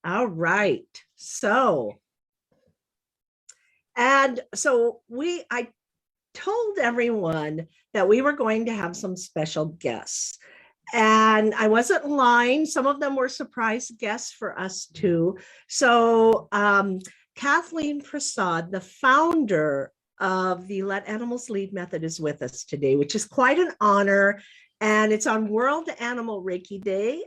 All right. I told everyone that we were going to have some special guests. And I wasn't lying. Some of them were surprise guests for us too. So Kathleen Prasad, the founder of the Let Animals Lead method, is with us today, which is quite an honor. And it's on World Animal Reiki Day,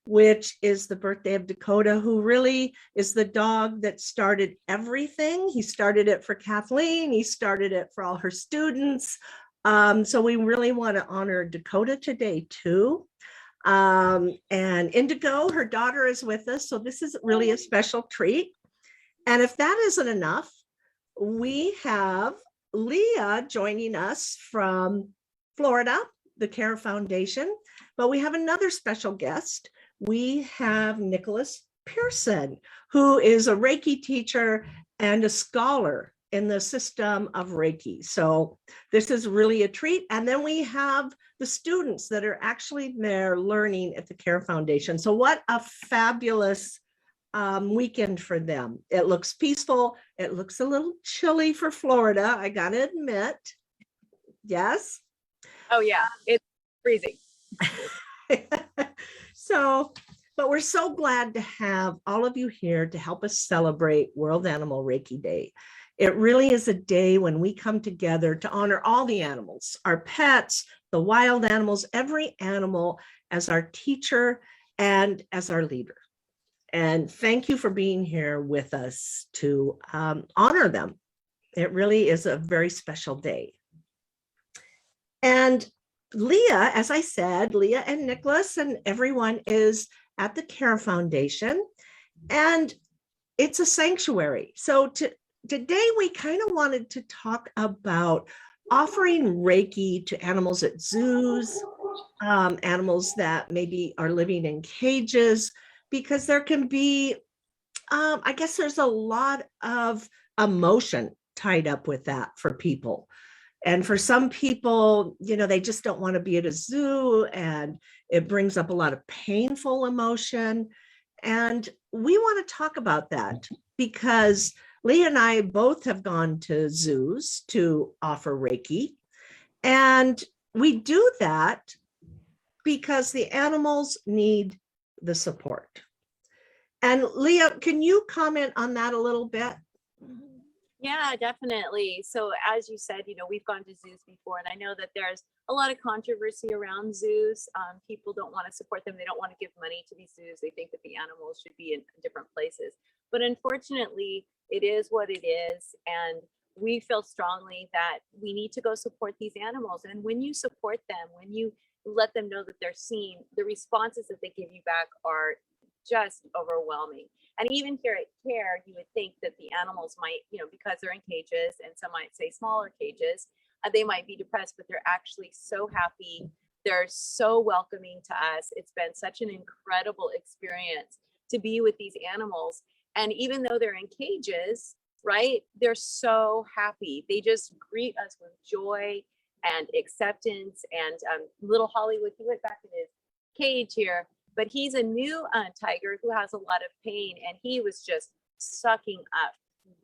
which is the birthday of Dakota, who really is the dog that started everything. He started it for Kathleen. He started it for all her students. So we really want to honor Dakota today too. And Indigo, her daughter, is with us. So this is really a special treat. And if that isn't enough, we have Leah joining us from Florida, the Care Foundation. But we have another special guest. We have Nicholas Pearson, who is a Reiki teacher and a scholar in the system of Reiki. So this is really a treat. And then we have the students that are actually there learning at the Care Foundation. So what a fabulous weekend for them. It looks peaceful. It looks a little chilly for Florida, I gotta admit. Yes? Oh yeah, it's freezing. But we're so glad to have all of you here to help us celebrate World Animal Reiki Day. It really is a day when we come together to honor all the animals, our pets, the wild animals, every animal as our teacher and as our leader. And thank you for being here with us to honor them. It really is a very special day. And Leah, as I said, Leah and Nicholas and everyone is at the Care Foundation, and it's a sanctuary. So today we kind of wanted to talk about offering Reiki to animals at zoos, animals that maybe are living in cages, because there can be, I guess there's a lot of emotion tied up with that for people. And for some people, they just don't want to be at a zoo, and it brings up a lot of painful emotion. And we want to talk about that because Leah and I both have gone to zoos to offer Reiki. And we do that because the animals need the support. And Leah, can you comment on that a little bit? Yeah, definitely. So as you said, we've gone to zoos before, and I know that there's a lot of controversy around zoos. People don't want to support them. They don't want to give money to these zoos. They think that the animals should be in different places. But unfortunately, it is what it is. And we feel strongly that we need to go support these animals. And when you support them, when you let them know that they're seen, the responses that they give you back are just overwhelming. And even here at Care, you would think that the animals might, because they're in cages, and some might say smaller cages, they might be depressed, but they're actually so happy. They're so welcoming to us. It's been such an incredible experience to be with these animals. And even though they're in cages, right, they're so happy. They just greet us with joy and acceptance. And little Hollywood, he went back in his cage here, but he's a new tiger who has a lot of pain, and he was just sucking up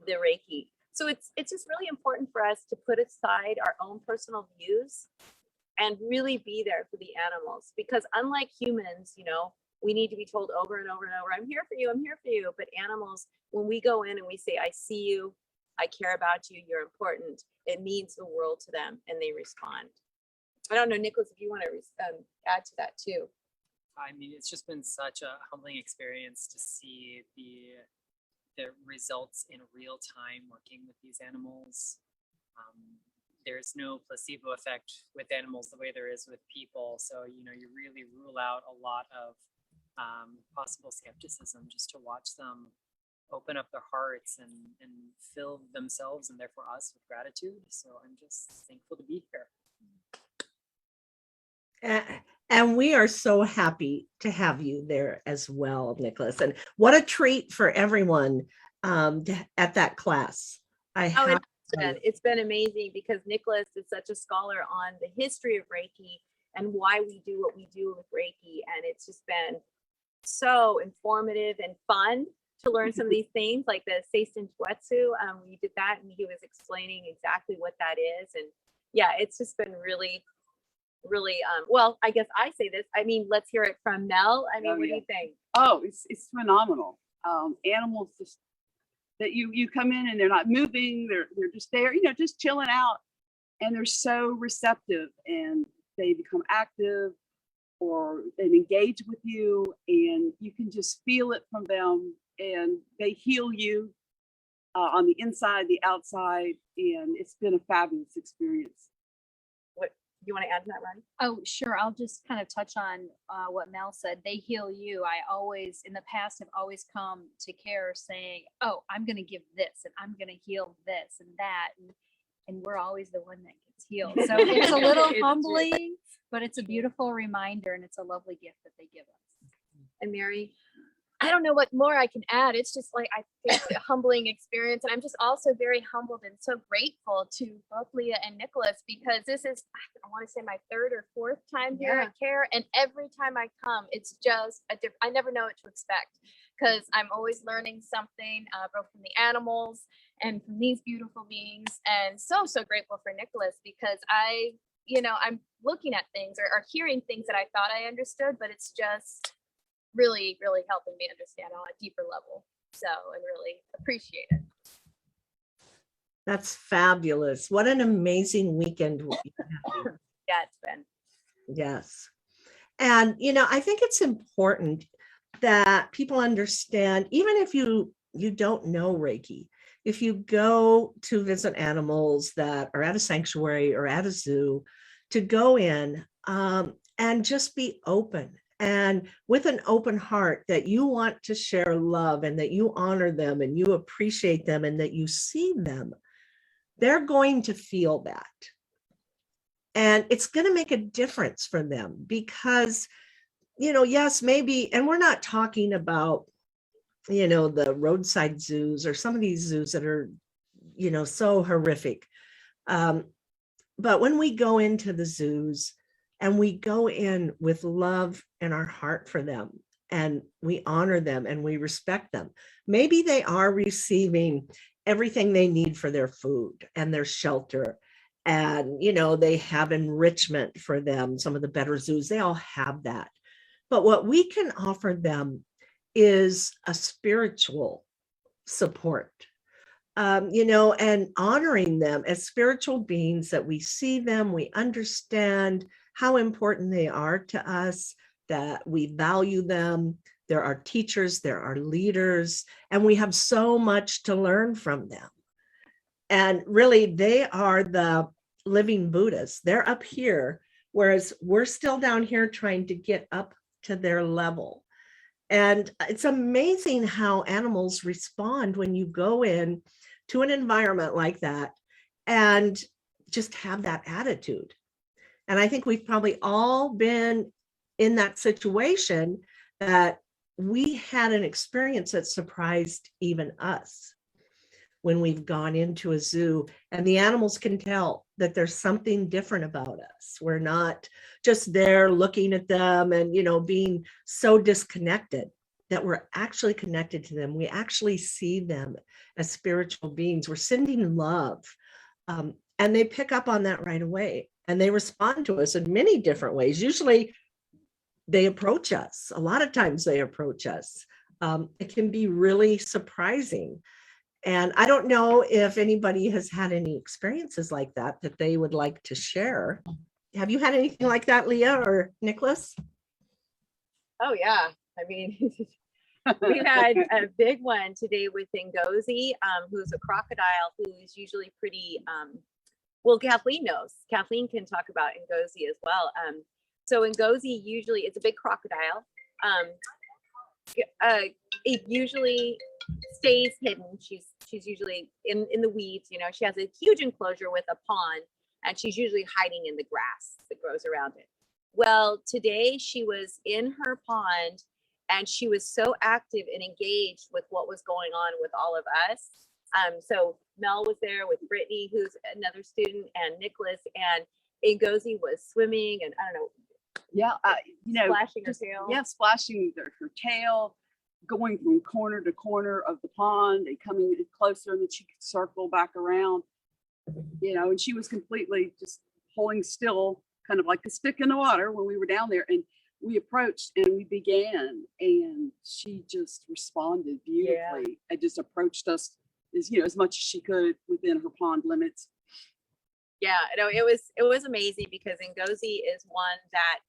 the Reiki. So it's just really important for us to put aside our own personal views and really be there for the animals, because unlike humans, we need to be told over and over and over, I'm here for you, I'm here for you. But animals, when we go in and we say, I see you, I care about you, you're important, it means the world to them, and they respond. I don't know, Nicholas, if you want to add to that too. I mean, it's just been such a humbling experience to see the results in real time working with these animals. There's no placebo effect with animals the way there is with people. So, you really rule out a lot of possible skepticism just to watch them open up their hearts and fill themselves and therefore us with gratitude. So I'm just thankful to be here. And we are so happy to have you there as well, Nicholas. And what a treat for everyone at that class. It's been amazing because Nicholas is such a scholar on the history of Reiki and why we do what we do with Reiki. And it's just been so informative and fun to learn some of these things, like the Seisen Juetsu. We did that, and he was explaining exactly what that is. And yeah, it's just been really, really, well, I guess I say this. I mean, let's hear it from Mel. I mean, what do you think? Oh, it's phenomenal. Animals just that you come in and they're not moving, they're just there, just chilling out, and they're so receptive, and they become active and engage with you, and you can just feel it from them, and they heal you on the inside, the outside, and it's been a fabulous experience. What you want to add to that, Ronnie? Oh, sure. I'll just kind of touch on what Mel said. They heal you. I always, in the past, have always come to care saying, oh, I'm going to give this, and I'm going to heal this and that. And we're always the one that gets healed. So it's a little humbling, but it's a beautiful reminder, and it's a lovely gift that they give us. And Mary? I don't know what more I can add. It's just like, I think a humbling experience. And I'm just also very humbled and so grateful to both Leah and Nicholas, because this is, I want to say, my third or fourth time here at CARE. And every time I come, it's just a different, I never know what to expect, because I'm always learning something, both from the animals and from these beautiful beings. And so grateful for Nicholas, because I'm looking at things or hearing things that I thought I understood, but it's just really, really helping me understand on a deeper level. So, and really appreciate it. That's fabulous. What an amazing weekend. Yeah, it's been. Yes. And, I think it's important that people understand, even if you don't know Reiki, if you go to visit animals that are at a sanctuary or at a zoo, to go in and just be open, and with an open heart, that you want to share love, and that you honor them, and you appreciate them, and that you see them, they're going to feel that. And it's going to make a difference for them, because, yes, maybe, and we're not talking about, the roadside zoos or some of these zoos that are, so horrific. But when we go into the zoos, and we go in with love in our heart for them, and we honor them, and we respect them, maybe they are receiving everything they need for their food and their shelter. And, they have enrichment for them. Some of the better zoos, they all have that. But what we can offer them is a spiritual support, and honoring them as spiritual beings, that we see them, we understand how important they are to us, that we value them. They're our teachers, they're our leaders, and we have so much to learn from them. And really, they are the living Buddhas. They're up here, whereas we're still down here trying to get up to their level. And it's amazing how animals respond when you go in to an environment like that and just have that attitude. And I think we've probably all been in that situation, that we had an experience that surprised even us when we've gone into a zoo, and the animals can tell that there's something different about us. We're not just there looking at them and, being so disconnected, that we're actually connected to them. We actually see them as spiritual beings. We're sending love. And they pick up on that right away. And they respond to us in many different ways. Usually they approach us. A lot of times they approach us. It can be really surprising. And I don't know if anybody has had any experiences like that they would like to share. Have you had anything like that, Leah or Nicholas? Oh, yeah. I mean, we've had a big one today with Ngozi, who's a crocodile who is usually pretty, well, Kathleen knows. Kathleen can talk about Ngozi as well. So Ngozi usually, it's a big crocodile. It usually stays hidden. She's usually in the weeds. She has a huge enclosure with a pond, and she's usually hiding in the grass that grows around it. Well, today she was in her pond, and she was so active and engaged with what was going on with all of us. So Mel was there with Brittany, who's another student, and Nicholas, and Ngozi was swimming, and I don't know, Yeah, you know, Splashing her just, tail. yeah, splashing her tail, going from corner to corner of the pond and coming in closer, and then she could circle back around, you know, and she was completely just holding still, kind of like a stick in the water when we were down there. And we approached and we began, and she just responded beautifully and just approached us as, you know, as much as she could within her pond limits. Yeah, no, it was amazing because Ngozi is one that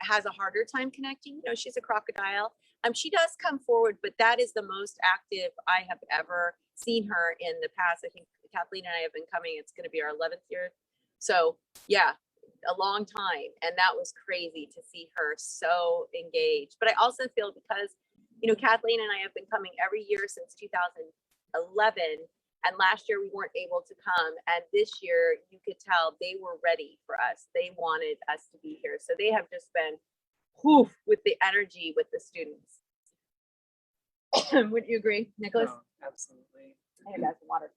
has a harder time connecting. You know, she's a crocodile. She does come forward, but that is the most active I have ever seen her in the past. I think Kathleen and I have been coming. It's going to be our 11th year. So yeah, a long time. And that was crazy to see her so engaged. But I also feel because, you know, Kathleen and I have been coming every year since 2011. And last year we weren't able to come. And this year you could tell they were ready for us. They wanted us to be here. So they have just been whew, with the energy with the students. Would you agree, Nicholas? Oh, absolutely. I have some water.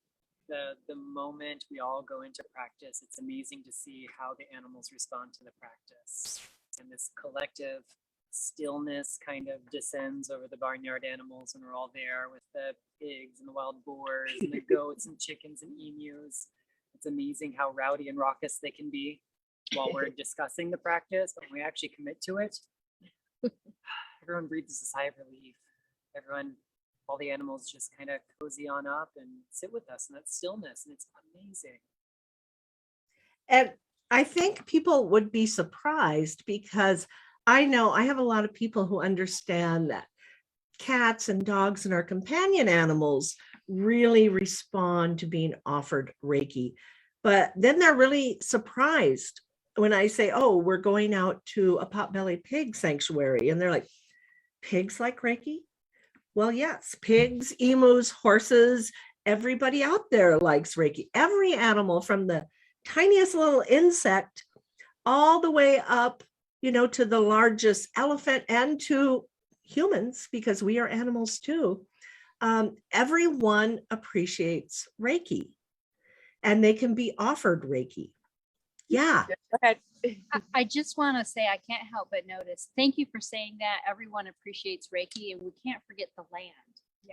The moment we all go into practice, it's amazing to see how the animals respond to the practice. And this collective stillness kind of descends over the barnyard animals when we're all there with the pigs and the wild boars and the goats and chickens and emus. It's amazing how rowdy and raucous they can be while we're discussing the practice, but when we actually commit to it, everyone breathes a sigh of relief. Everyone, all the animals just kind of cozy on up and sit with us in that stillness, and it's amazing. And I think people would be surprised because I know I have a lot of people who understand that cats and dogs and our companion animals really respond to being offered Reiki. But then they're really surprised when I say, oh, we're going out to a potbelly pig sanctuary. And they're like, pigs like Reiki? Well, yes, pigs, emus, horses, everybody out there likes Reiki. Every animal from the tiniest little insect all the way up, you know, to the largest elephant and to humans, because we are animals too. Everyone appreciates Reiki and they can be offered Reiki. Yeah. Go ahead. I just want to say, I can't help but notice. Thank you for saying that. Everyone appreciates Reiki, and we can't forget the land.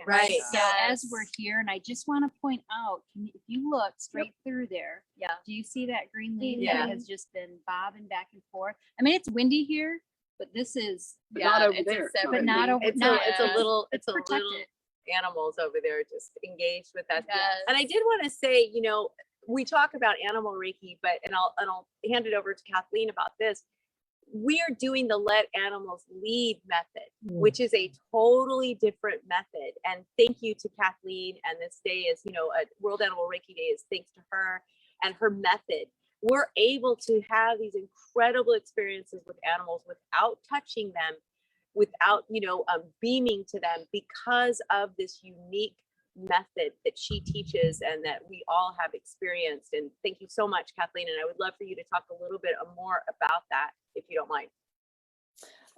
Right. So as we're here, and I just want to point out, if you look straight through there, do you see that green leaf Yeah. that has just been bobbing back and forth? I mean, it's windy here, but this is Not over there. but not over. It's not, a little protected. animals over there just engaged with us. Yes. And I did want to say, you know, we talk about animal Reiki, but and I'll hand it over to Kathleen about this. We are doing the let animals lead method, which is a totally different method. And thank you to Kathleen. And this day is, you know, a World Animal Reiki Day is thanks to her and her method. We're able to have these incredible experiences with animals without touching them, without, you know, beaming to them, because of this unique method that she teaches and that we all have experienced. And thank you so much, Kathleen. And I would love for you to talk a little bit more about that, if you don't mind.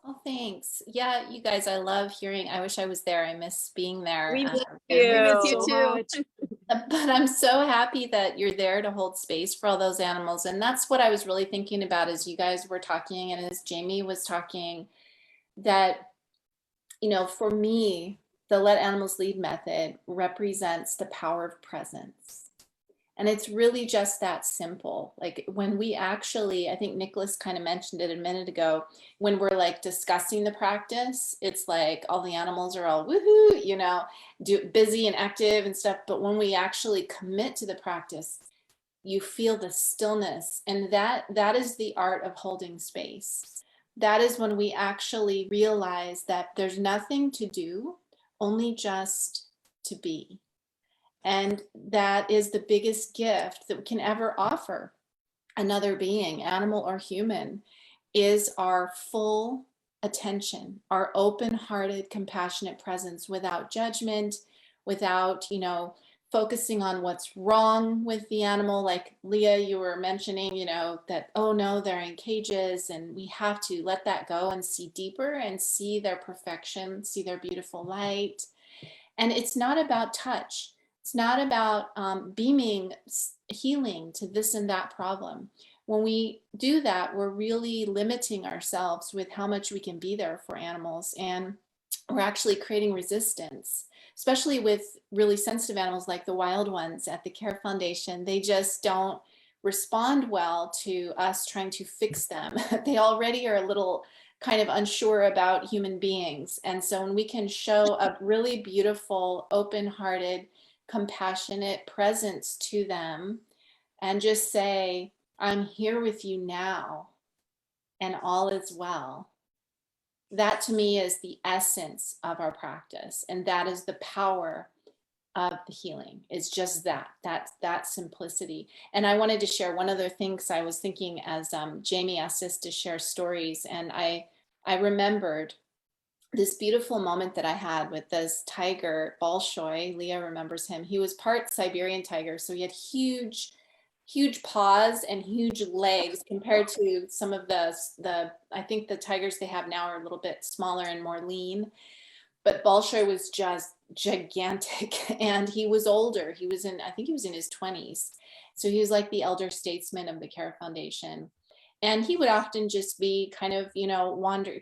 Oh, thanks. Yeah, you guys, I love hearing. I wish I was there. I miss being there. We miss We miss you you. too. But I'm so happy that you're there to hold space for all those animals. And that's what I was really thinking about as you guys were talking and as Jamie was talking, that, you know, for me, the Let Animals Lead method represents the power of presence. And it's really just that simple. Like when we actually, I think Nicholas kind of mentioned it a minute ago, when we're like discussing the practice, it's like all the animals are all woohoo, you know, busy and active and stuff. But when we actually commit to the practice, you feel the stillness. And that is the art of holding space. That is when we actually realize that there's nothing to do, only just to be. And that is the biggest gift that we can ever offer another being, animal or human, is our full attention, our open-hearted, compassionate presence without judgment, without, you know, focusing on what's wrong with the animal. Like Leah, you were mentioning, you know, that, oh no, they're in cages, and we have to let that go and see deeper and see their perfection, see their beautiful light. And it's not about touch. It's not about beaming healing to this and that problem. when we do that, we're really limiting ourselves with how much we can be there for animals. And we're actually creating resistance, especially with really sensitive animals like the wild ones at the Care Foundation. They just don't respond well to us trying to fix them. They already are a little kind of unsure about human beings. And so when we can show a really beautiful, open-hearted, compassionate presence to them and just say, I'm here with you now and all is well. That to me is the essence of our practice. And that is the power of the healing. It's just that simplicity. And I wanted to share one other thing, because I was thinking as Jamie asked us to share stories, and I remembered this beautiful moment that I had with this tiger, Bolshoi. Leah remembers him. He was part Siberian tiger, so he had huge paws and huge legs compared to some of the I think the tigers they have now are a little bit smaller and more lean. But Bolshoi was just gigantic, and he was older. I think he was in his 20s. So he was like the elder statesman of the Care Foundation. And he would often just be kind of,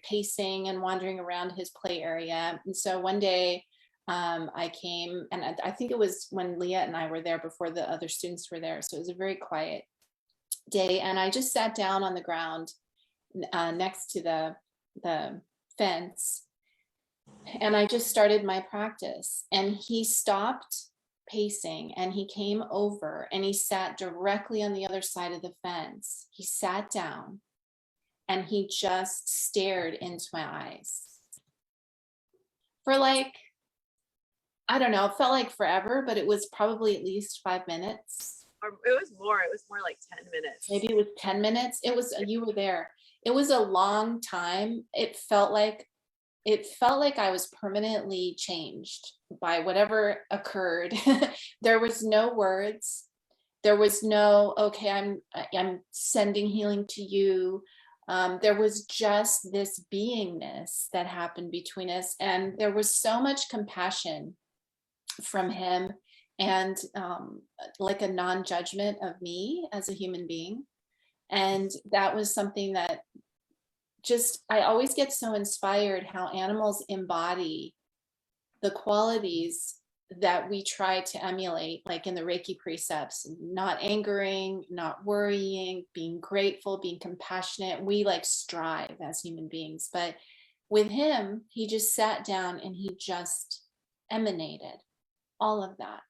pacing and wandering around his play area. And so one day I came, and I think it was when Leah and I were there before the other students were there. So it was a very quiet day. And I just sat down on the ground next to the fence. And I just started my practice, and he stopped pacing and he came over and he sat directly on the other side of the fence. He sat down and he just stared into my eyes for I don't know, it felt like forever, but it was probably at least 5 minutes. Or it was more like 10 minutes. Maybe it was 10 minutes. You were there. It was a long time. It felt like I was permanently changed by whatever occurred. There was no words. There was no, okay, I'm sending healing to you. There was just this beingness that happened between us. And there was so much compassion from him, and like a non-judgment of me as a human being. And that was something that I always get so inspired how animals embody the qualities that we try to emulate, like in the Reiki precepts: not angering, not worrying, being grateful, being compassionate. We strive as human beings. But with him, he just sat down and he just emanated all of that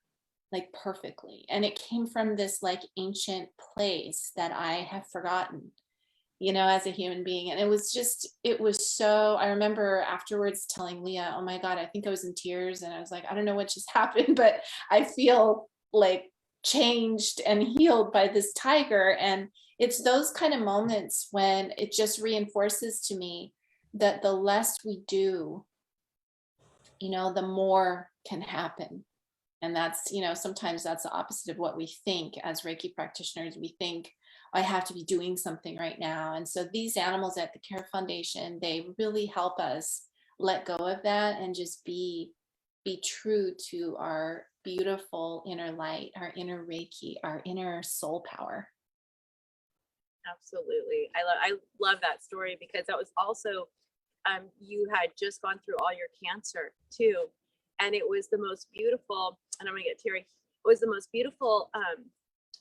perfectly. And it came from this ancient place that I have forgotten, as a human being. And it was so, I remember afterwards telling Leah, oh my God, I think I was in tears. And I was like, I don't know what just happened, but I feel changed and healed by this tiger. And it's those kind of moments when it just reinforces to me that the less we do, the more can happen. And that's, sometimes that's the opposite of what we think as Reiki practitioners. We think, I have to be doing something right now. And so these animals at the Care Foundation, they really help us let go of that and just be true to our beautiful inner light, our inner Reiki, our inner soul power. Absolutely. I love that story, because that was also, you had just gone through all your cancer too. And it was the most beautiful, and I'm gonna get teary, it was the most beautiful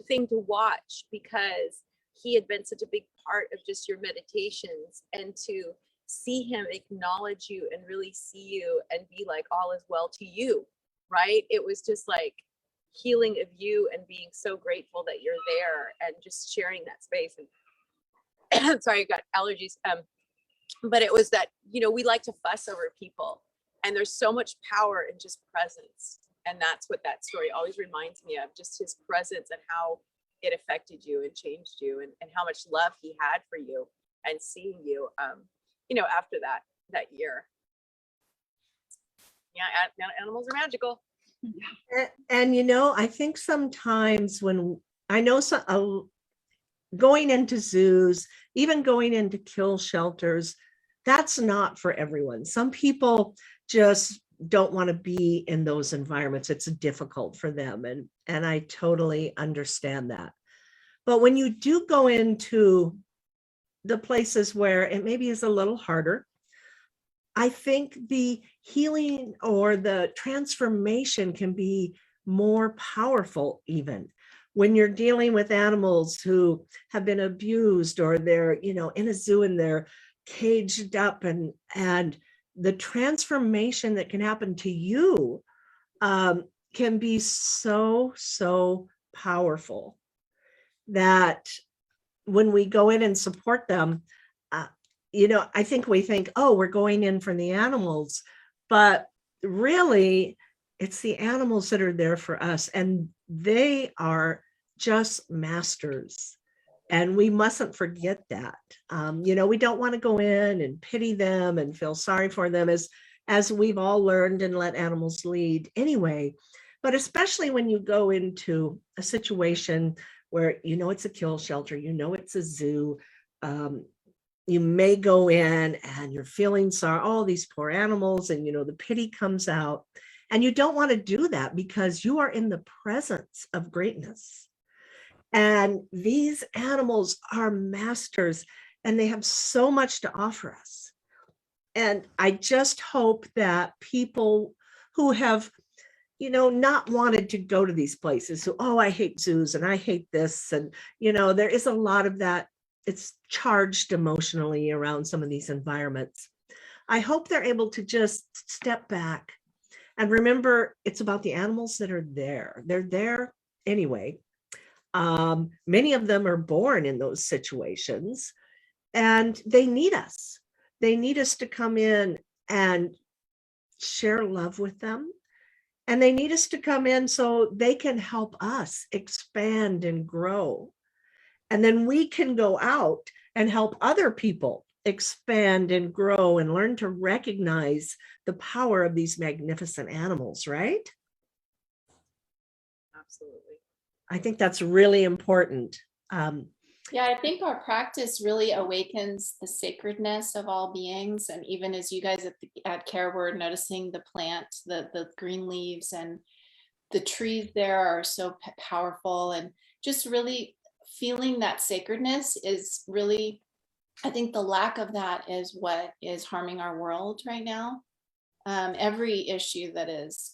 thing to watch, because he had been such a big part of just your meditations, and to see him acknowledge you and really see you and be all is well to you, right? It was just healing of you and being so grateful that you're there and just sharing that space. And sorry, I got allergies. But it was that, we like to fuss over people, and there's so much power in just presence. And that's what that story always reminds me of, just his presence and how it affected you and changed you, and how much love he had for you, and seeing you, after that year. Yeah, animals are magical. And I think sometimes when I know going into zoos, even going into kill shelters, that's not for everyone. Some people just don't want to be in those environments. It's difficult for them. And I totally understand that. But when you do go into the places where it maybe is a little harder, I think the healing or the transformation can be more powerful even when you're dealing with animals who have been abused, or they're, in a zoo and they're caged up, and the transformation that can happen to you can be so powerful, that when we go in and support them, I think we think, oh, we're going in for the animals, but really it's the animals that are there for us, and they are just masters. And we mustn't forget that. We don't want to go in and pity them and feel sorry for them, as we've all learned, and let animals lead anyway. But especially when you go into a situation where it's a kill shelter, it's a zoo, you may go in and you're feeling sorry, all these poor animals, and the pity comes out, and you don't want to do that, because you are in the presence of greatness. And these animals are masters, and they have so much to offer us. And I just hope that people who have not wanted to go to these places, so, oh, I hate zoos and I hate this, and there is a lot of that. It's charged emotionally around some of these environments. I hope they're able to just step back and remember it's about the animals that are there. They're there anyway. Many of them are born in those situations, and they need us. They need us to come in and share love with them. And they need us to come in so they can help us expand and grow. And then we can go out and help other people expand and grow and learn to recognize the power of these magnificent animals, right? Absolutely. I think that's really important. Yeah, I think our practice really awakens the sacredness of all beings. And even as you guys at Care were noticing the plant, the green leaves and the trees there are so powerful, and just really feeling that sacredness is really, I think the lack of that is what is harming our world right now. Every issue that is,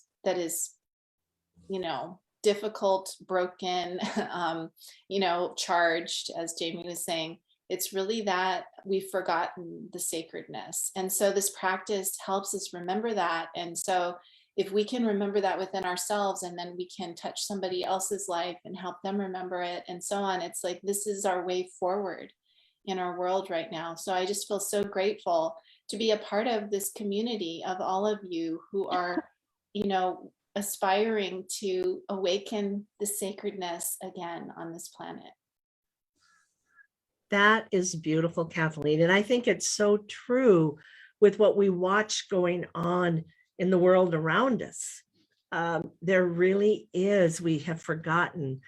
difficult, broken, charged, as Jamie was saying, it's really that we've forgotten the sacredness. And so this practice helps us remember that. And so if we can remember that within ourselves, and then we can touch somebody else's life and help them remember it, and so on, it's like, this is our way forward in our world right now. So I just feel so grateful to be a part of this community of all of you who are, aspiring to awaken the sacredness again on this planet. That is beautiful, Kathleen. And I think it's so true with what we watch going on in the world around us. There really is, we have forgotten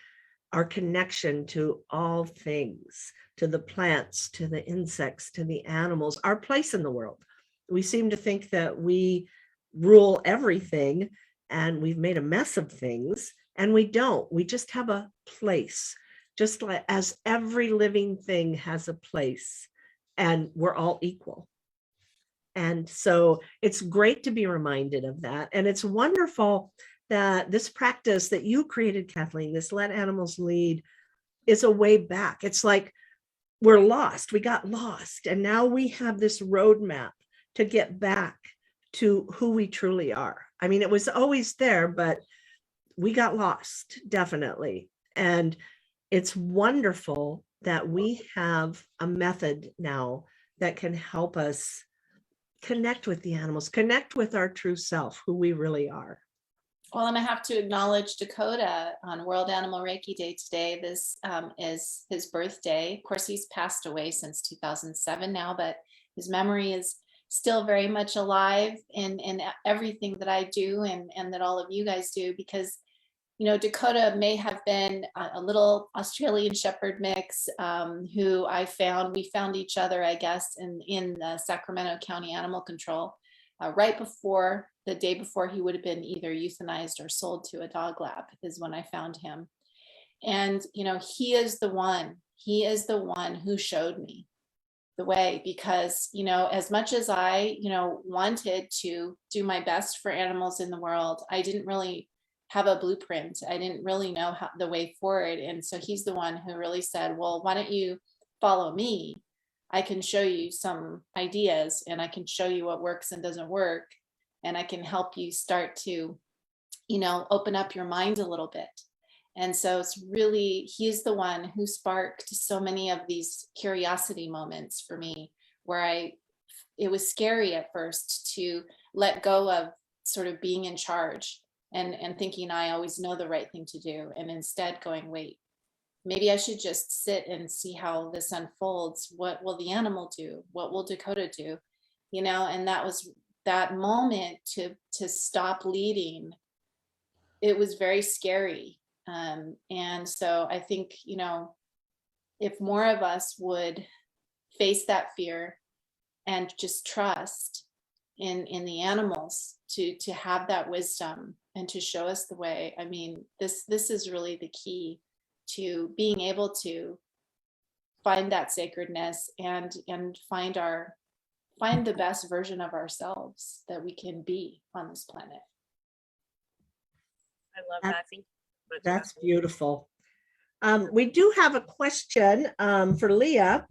our connection to all things, to the plants, to the insects, to the animals, our place in the world. We seem to think that we rule everything, and we've made a mess of things, and we don't. We just have a place, just like as every living thing has a place, and we're all equal. And so it's great to be reminded of that. And it's wonderful that this practice that you created, Kathleen, this Let Animals Lead, is a way back. It's like we're lost. We got lost. And now we have this roadmap to get back to who we truly are. I mean, it was always there, but we got lost, definitely. And it's wonderful that we have a method now that can help us connect with the animals, connect with our true self, who we really are. Well, and I have to acknowledge Dakota on World Animal Reiki Day today. This is his birthday. Of course, he's passed away since 2007 now, but his memory is still very much alive in everything that I do and that all of you guys do, because Dakota may have been a little Australian Shepherd mix who we found each other, I guess, in the Sacramento County Animal Control right before, the day before he would have been either euthanized or sold to a dog lab is when I found him. And, you know, he is the one who showed me the way, because, you know, as much as I, you know, wanted to do my best for animals in the world, I didn't really have a blueprint. I didn't really know how the way forward. And so he's the one who really said, well, why don't you follow me? I can show you some ideas, and I can show you what works and doesn't work. And I can help you start to, you know, open up your mind a little bit. And so it's really, he's the one who sparked so many of these curiosity moments for me, where it was scary at first to let go of sort of being in charge and thinking I always know the right thing to do. And instead going, wait, maybe I should just sit and see how this unfolds. What will the animal do? What will Dakota do? You know, and that was that moment to stop leading. It was very scary. And so I think, you know, if more of us would face that fear and just trust in the animals to have that wisdom and to show us the way. I mean, this is really the key to being able to find that sacredness and find the best version of ourselves that we can be on this planet. I love that. Thank you so much, That's Kathleen. beautiful. We do have a question for Leah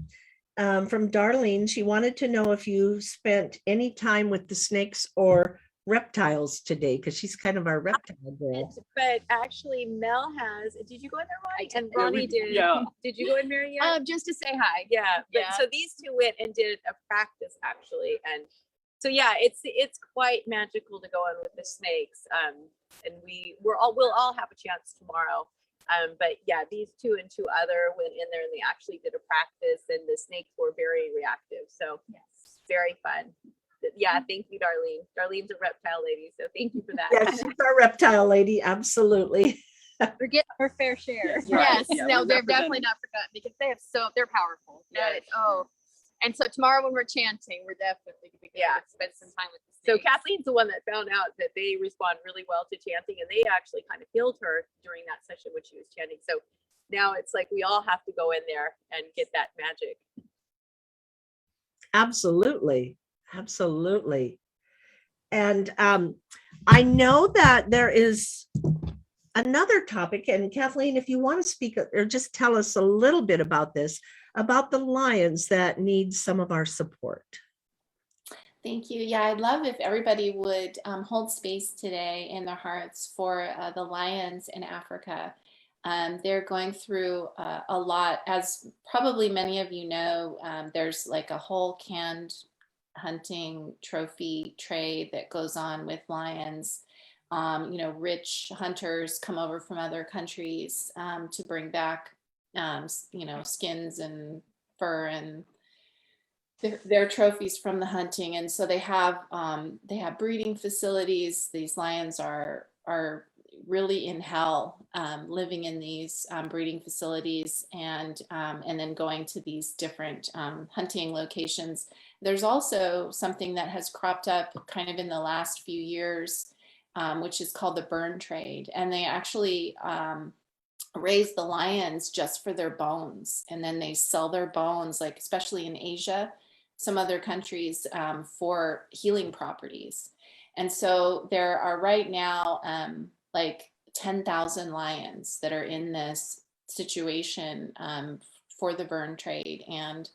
from Darlene. She wanted to know if you spent any time with the snakes or reptiles today, because she's kind of our reptile girl. But actually, Mel has. Did you go in there, Ronnie? And Yeah, Ronnie did. yeah. Did you go in there yet? Just to say hi. Yeah. But Yeah. so these two went and did a practice actually, and so yeah, it's quite magical to go on with the snakes. And we'll all have a chance tomorrow. But yeah, these two and two other went in there and they actually did a practice, and the snakes were very reactive. So yes, very fun. Yeah, thank you, Darlene. Darlene's a reptile lady, so thank you for that. Yes, she's our reptile lady. Absolutely. We're getting our fair share. Yes, Yeah, no, we're they're representing. definitely not forgotten because they're powerful. Yes. Oh, and so tomorrow when we're chanting, we're definitely going to spend some time with the So snakes. Kathleen's the one that found out that they respond really well to chanting, and they actually kind of healed her during that session when she was chanting. So now it's like we all have to go in there and get that magic. Absolutely. Absolutely. And I know that there is another topic, and Kathleen, if you want to speak or just tell us a little bit about this, about the lions that need some of our support. Thank you. Yeah, I'd love if everybody would hold space today in their hearts for the lions in Africa. They're going through a lot. As probably many of you know, there's like a whole canned hunting trophy trade that goes on with lions. You know, rich hunters come over from other countries to bring back, you know, skins and fur and their trophies from the hunting. And so they have breeding facilities. These lions are really in hell, living in these breeding facilities and then going to these different hunting locations. There's also something that has cropped up kind of in the last few years, which is called the burn trade. And they actually raise the lions just for their bones. And then they sell their bones, like especially in Asia, some other countries, for healing properties. And so there are right now like 10,000 lions that are in this situation for the burn trade. And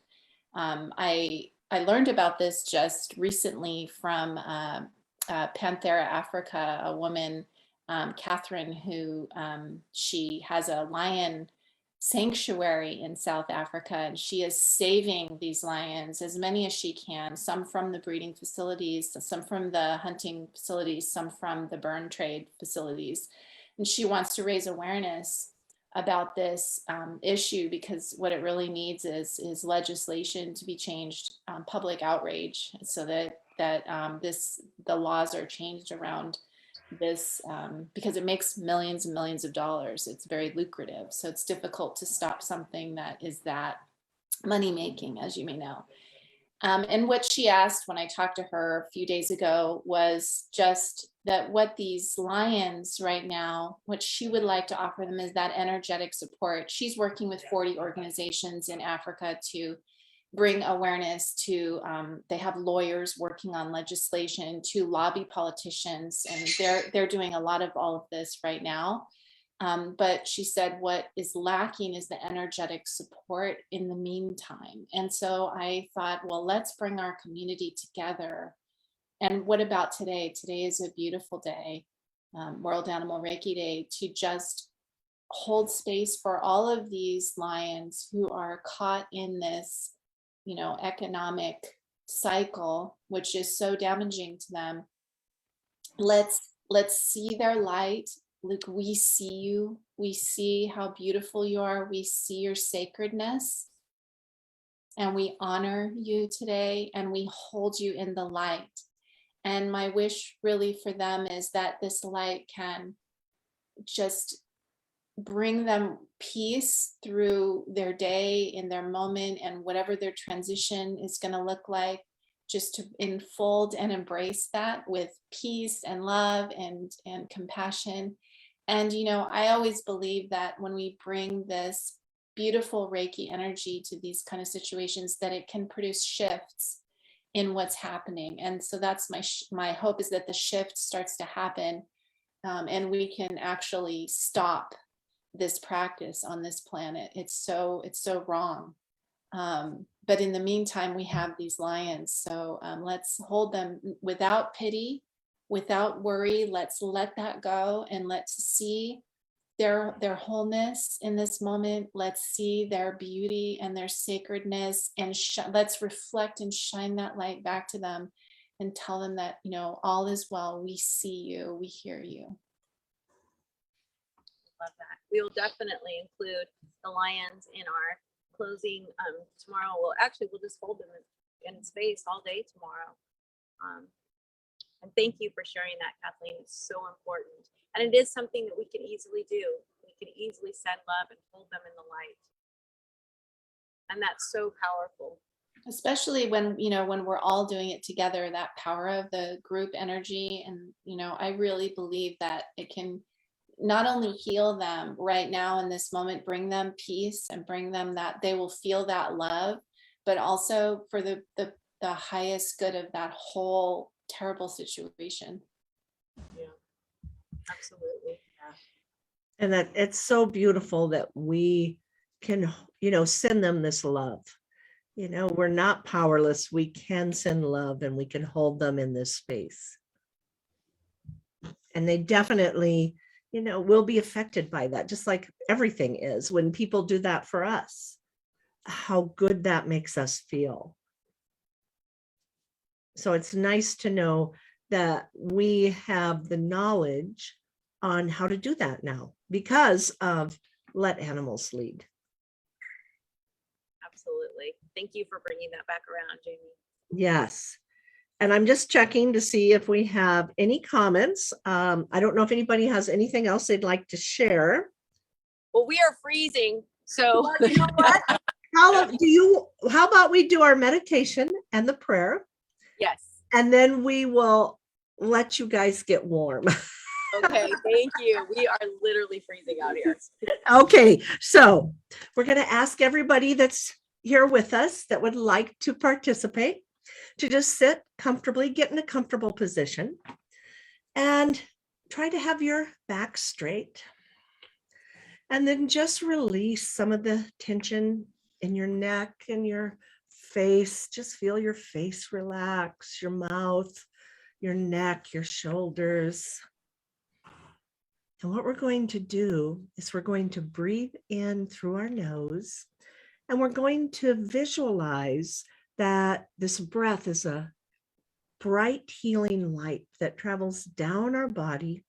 I learned about this just recently from Panthera Africa, a woman, Catherine, who she has a lion sanctuary in South Africa, and she is saving these lions, as many as she can, some from the breeding facilities, some from the hunting facilities, some from the burn trade facilities. And she wants to raise awareness about this issue, because what it really needs is legislation to be changed, public outrage, so that the laws are changed around this, because it makes millions and millions of dollars. It's very lucrative. So it's difficult to stop something that is that money making, as you may know. And what she asked when I talked to her a few days ago was just that what these lions right now, what she would like to offer them is that energetic support. She's working with 40 organizations in Africa to bring awareness to, they have lawyers working on legislation to lobby politicians, and they're doing a lot of all of this right now. But she said what is lacking is the energetic support in the meantime. And so I thought, well, let's bring our community together. And what about today? Today is a beautiful day, World Animal Reiki Day, to just hold space for all of these lions who are caught in this, economic cycle, which is so damaging to them. Let's see their light. Like, we see you, we see how beautiful you are, we see your sacredness, and we honor you today, and we hold you in the light. And my wish really for them is that this light can just bring them peace through their day, in their moment, and whatever their transition is going to look like, just to enfold and embrace that with peace and love and compassion. And, I always believe that when we bring this beautiful Reiki energy to these kind of situations, that it can produce shifts in what's happening. And so that's my hope, is that the shift starts to happen, and we can actually stop this practice on this planet. It's so wrong. But in the meantime, we have these lions. So let's hold them without pity, without worry. Let's let that go, and let's see their wholeness in this moment. Let's see their beauty and their sacredness, and let's reflect and shine that light back to them, and tell them that, all is well. We see you, we hear you. Love that. We will definitely include the lions in our closing tomorrow. We'll just hold them in space all day tomorrow. And thank you for sharing that, Kathleen. It's so important. And it is something that we can easily do. We can easily send love and hold them in the light. And that's so powerful. Especially when we're all doing it together, that power of the group energy. And, I really believe that it can not only heal them right now in this moment, bring them peace, and bring them that they will feel that love, but also for the highest good of that whole terrible situation. Yeah, absolutely. Yeah. And that it's so beautiful that we can, send them this love. We're not powerless. We can send love, and we can hold them in this space. And they definitely, will be affected by that, just like everything is when people do that for us, how good that makes us feel. So it's nice to know that we have the knowledge on how to do that now because of Let Animals Lead. Absolutely. Thank you for bringing that back around, Jamie. Yes. And I'm just checking to see if we have any comments. I don't know if anybody has anything else they'd like to share. Well, we are freezing, so well, you know what? How about we do our meditation and the prayer? Yes. And then we will let you guys get warm. Okay, thank you. We are literally freezing out here. Okay, so we're going to ask everybody that's here with us that would like to participate to just sit comfortably, get in a comfortable position, and try to have your back straight. And then just release some of the tension in your neck and your face. Just feel your face relax, your mouth, your neck, your shoulders. And what we're going to do is we're going to breathe in through our nose, and we're going to visualize that this breath is a bright healing light that travels down our body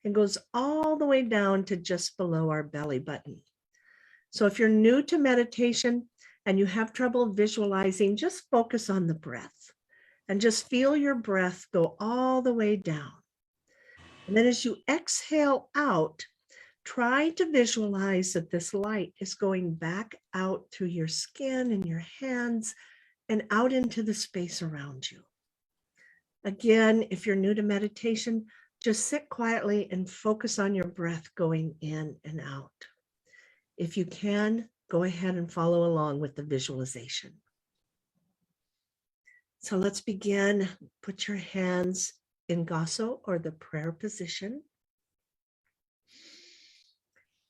and goes all the way down to just below our belly button. So if you're new to meditation and you have trouble visualizing, just focus on the breath and just feel your breath go all the way down. And then as you exhale out, try to visualize that this light is going back out through your skin and your hands and out into the space around you. Again, if you're new to meditation, just sit quietly and focus on your breath going in and out. If you can, go ahead and follow along with the visualization. So let's begin. Put your hands in Ngozi, or the prayer position.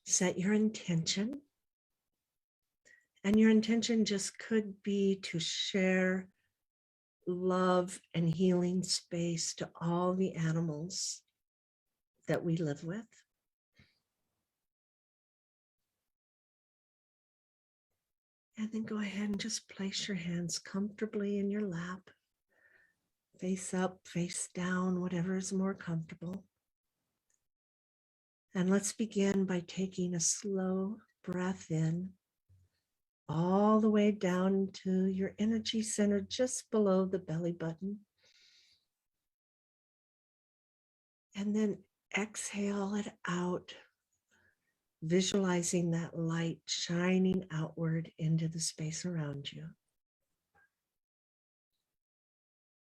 Set your intention. And your intention just could be to share love and healing space to all the animals that we live with. And then go ahead and just place your hands comfortably in your lap, face up, face down, whatever is more comfortable. And let's begin by taking a slow breath in, all the way down to your energy center just below the belly button. And then exhale it out, visualizing that light shining outward into the space around you.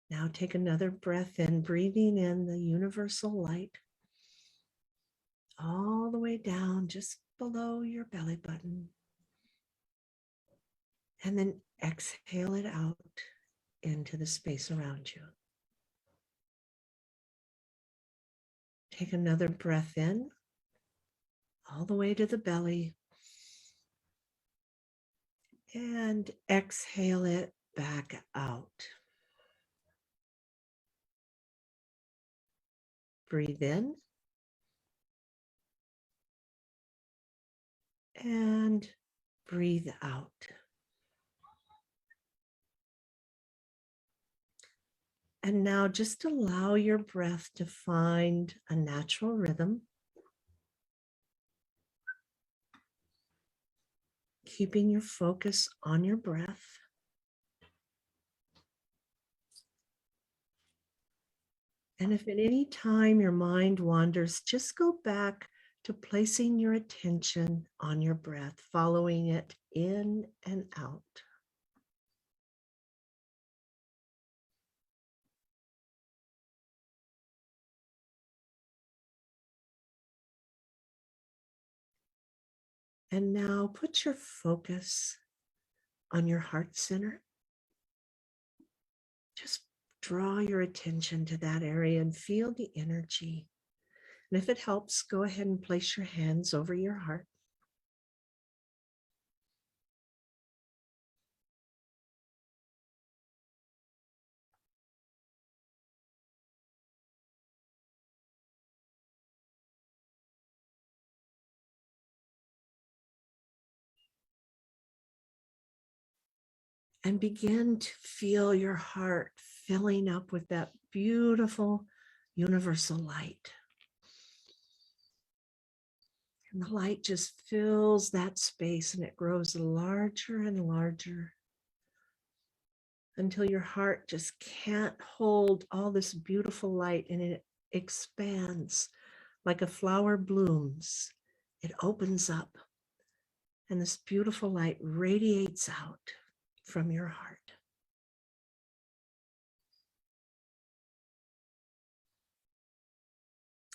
Now take another breath in, breathing in the universal light all the way down just below your belly button. And then exhale it out into the space around you. Take another breath in, all the way to the belly, and exhale it back out. Breathe in and breathe out. And now just allow your breath to find a natural rhythm, keeping your focus on your breath. And if at any time your mind wanders, just go back to placing your attention on your breath, following it in and out. And now put your focus on your heart center. Just draw your attention to that area and feel the energy. And if it helps, go ahead and place your hands over your heart. And begin to feel your heart filling up with that beautiful universal light. And the light just fills that space, and it grows larger and larger until your heart just can't hold all this beautiful light, and it expands like a flower blooms. It opens up, and this beautiful light radiates out from your heart.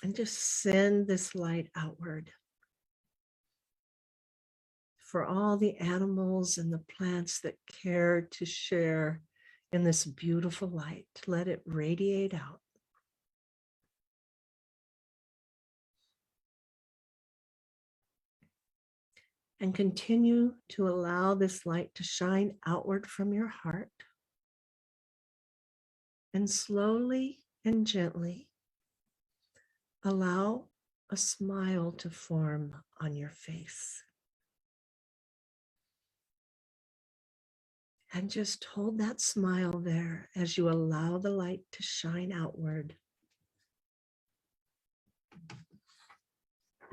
And just send this light outward for all the animals and the plants that care to share in this beautiful light. Let it radiate out. And continue to allow this light to shine outward from your heart. And slowly and gently allow a smile to form on your face. And just hold that smile there as you allow the light to shine outward.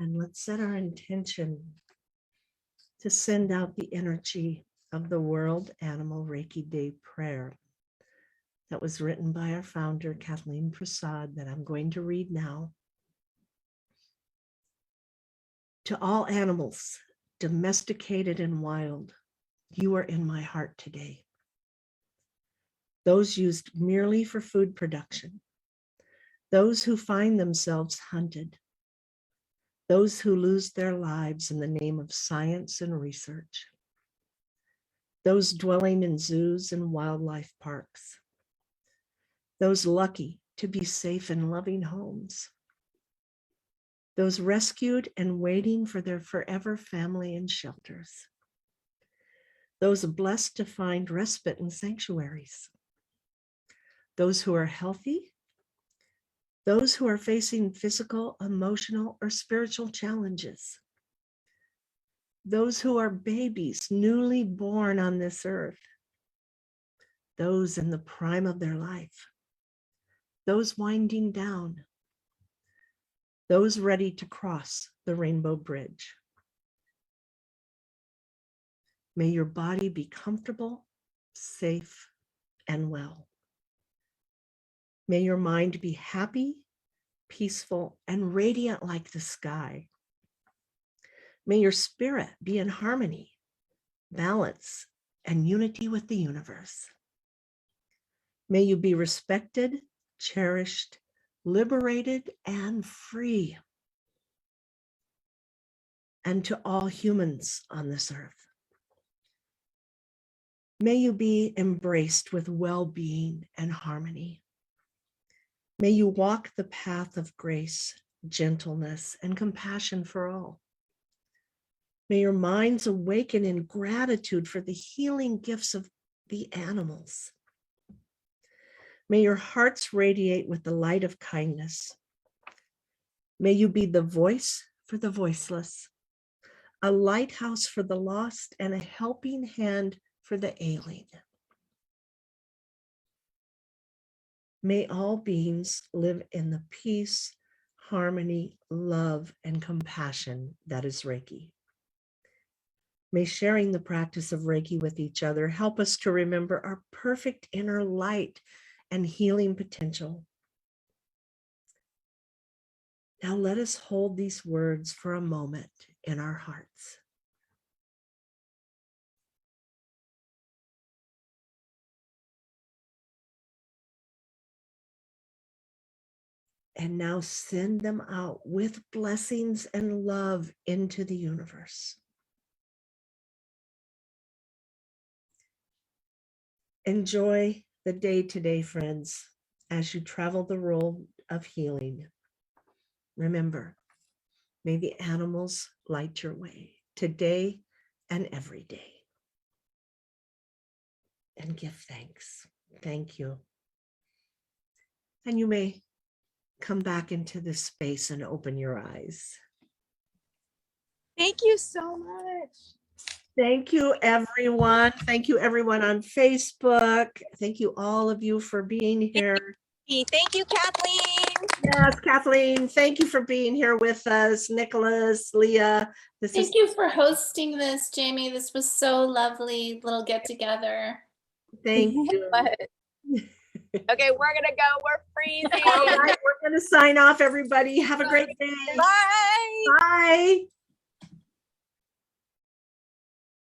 And let's set our intention to send out the energy of the World Animal Reiki Day prayer that was written by our founder, Kathleen Prasad, that I'm going to read now. To all animals, domesticated and wild, you are in my heart today. those used merely for food production, those who find themselves hunted, those who lose their lives in the name of science and research, those dwelling in zoos and wildlife parks, those lucky to be safe in loving homes, those rescued and waiting for their forever family in shelters, those blessed to find respite in sanctuaries, those who are healthy, those who are facing physical, emotional, or spiritual challenges, those who are babies newly born on this earth, those in the prime of their life, those winding down, those ready to cross the rainbow bridge. May your body be comfortable, safe, and well. May your mind be happy, peaceful, and radiant like the sky. May your spirit be in harmony, balance, and unity with the universe. May you be respected, cherished, liberated, and free. And to all humans on this earth, may you be embraced with well-being and harmony. May you walk the path of grace, gentleness, and compassion for all. May your minds awaken in gratitude for the healing gifts of the animals. May your hearts radiate with the light of kindness. May you be the voice for the voiceless, a lighthouse for the lost, and a helping hand for the ailing. May all beings live in the peace, harmony, love, and compassion that is Reiki. May sharing the practice of Reiki with each other help us to remember our perfect inner light and healing potential. Now let us hold these words for a moment in our hearts. And now send them out with blessings and love into the universe. Enjoy the day today, friends, as you travel the road of healing. Remember, may the animals light your way today and every day. And give thanks. Thank you. And you may come back into this space and open your eyes. Thank you so much. Thank you, everyone. Thank you, everyone on Facebook. Thank you, all of you, for being here. Thank you, Kathleen. Yes, Kathleen, thank you for being here with us. Nicholas, Leah, Thank you for hosting this, Jamie. This was so lovely, little get together. Thank you. Okay, we're gonna go. We're freezing. All right, we're going to sign off, everybody. Have a great day. Bye. Bye.